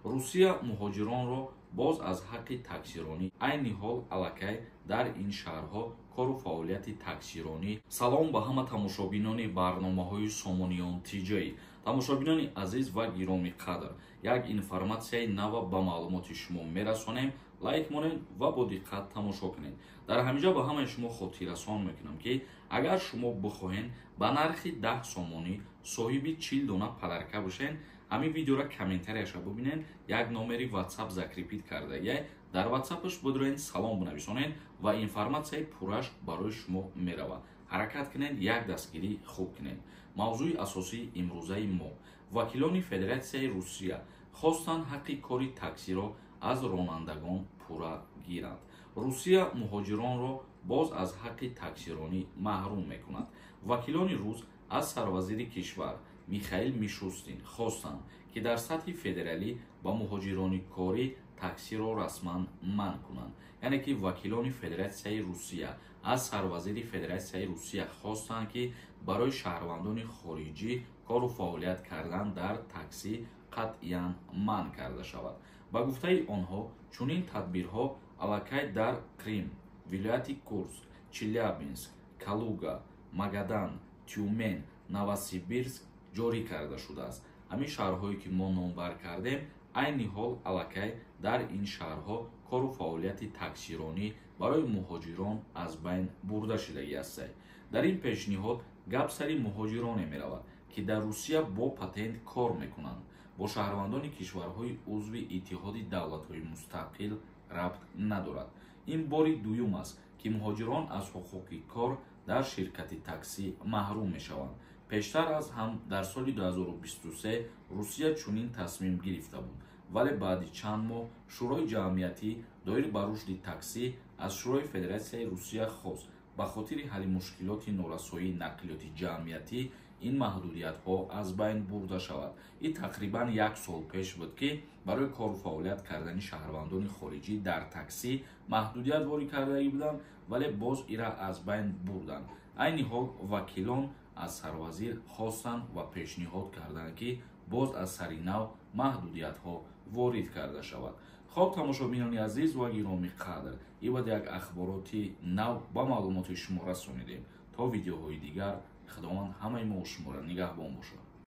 русия муҳоҷиронро боз аз ҳаққи таксиронӣ айни ҳол аллакай дар ин шаҳрҳо кору фаъолияти таксиронӣ. Салом ба ҳама тамошобинони барномаҳои Сомониён Тиҷаӣ. Тамошобинони азиз ва гироми қадр, як информатсияи нав ба маълумоти шумо мерасонем. лайк монед ва бо диққат тамошо кунед. дар ҳамиҷа ба ҳамаи шумо хотиррасон мекунам ки агар шумо бихоҳед ба нархи 10 сомонӣ соҳиби 40 дона подарка бошед, ҳамин видеоро комментарияша бубинед, як номери ватсап закрепит карда дар ватсапаш бидроед салом бинависонед ва информатсияи пурраш барои шумо меравад. ҳаракат кунед, як дастгирӣ хуб кунед. мавзӯи асосии имрӯзаи мо: вакилони Федератсияи Русия хостанд ҳаққи кори таксиро аз ронандагон пурра гиранд. русия муҳоҷиронро боз аз ҳаққи таксиронӣ маҳрум мекунад. вакилони рус аз сарвазири кишвар Михаил Мишустин хостанд ки дар сатҳи федералӣ ба муҳоҷирони корӣ таксиро расман манъ кунанд. яъне ки вакилони Федератсияи Русия аз сарвазири Федератсияи Русия хостанд ки барои шаҳрвандони хориҷӣ кору фаъолият кардан дар таксӣ қатъиян манъ карда шавад. ба гуфтаи онҳо, чунин тадбирҳо аллакай дар Крим, вилояти Курск, Челябинск, Калуга, Магадан, Тюмен, Новосибирск ҷорӣ карда шудааст. ҳамин шаҳрҳое ки мо номбар кардем, айни ҳол аллакай дар ин шаҳрҳо кору фаъолияти таксиронӣ барои муҳоҷирон аз байн бурда шудагӣ астед. дар ин пешниҳод гап сари муҳоҷироне меравад ки дар Русия бо патент кор мекунанд. бо шаҳрвандони кишварҳои узви иттиҳоди давлатҳои мустақил рабт надорад. ин бори дуюм аст ки муҳоҷирон аз ҳуқуқи кор дар ширкати таксӣ маҳрум мешаванд. пештар аз ҳам дар соли 2023 русия чунин тасмим гирифта буд, вале баъди чанд моҳ шӯрои ҷамъиятӣ доир ба рушди таксӣ аз шӯрои Федератсияи Русия хост ба хотири ҳалли мушкилоти норасоии нақлиёти ҷамъиятӣ ин маҳдудиятҳо аз байн бурда шавад. ин тақрибан як сол пеш буд ки барои кору фаъолият кардани шаҳрвандони хориҷӣ дар таксӣ маҳдудият ворид кардагӣ буданд, вале боз ира аз байн бурданд. айни ҳол вакилон аз сарвазир хостанд ва пешниҳод карданд ки боз аз сари нав маҳдудиятҳо ворид карда шавад. хоб тамошобинони азиз ва гироми қадр, ибад як ахбороти нав ба маълумоти шумо расонидем. то видеоҳои дигар, худованд ҳамаи мо шуморо нигаҳбон бошад.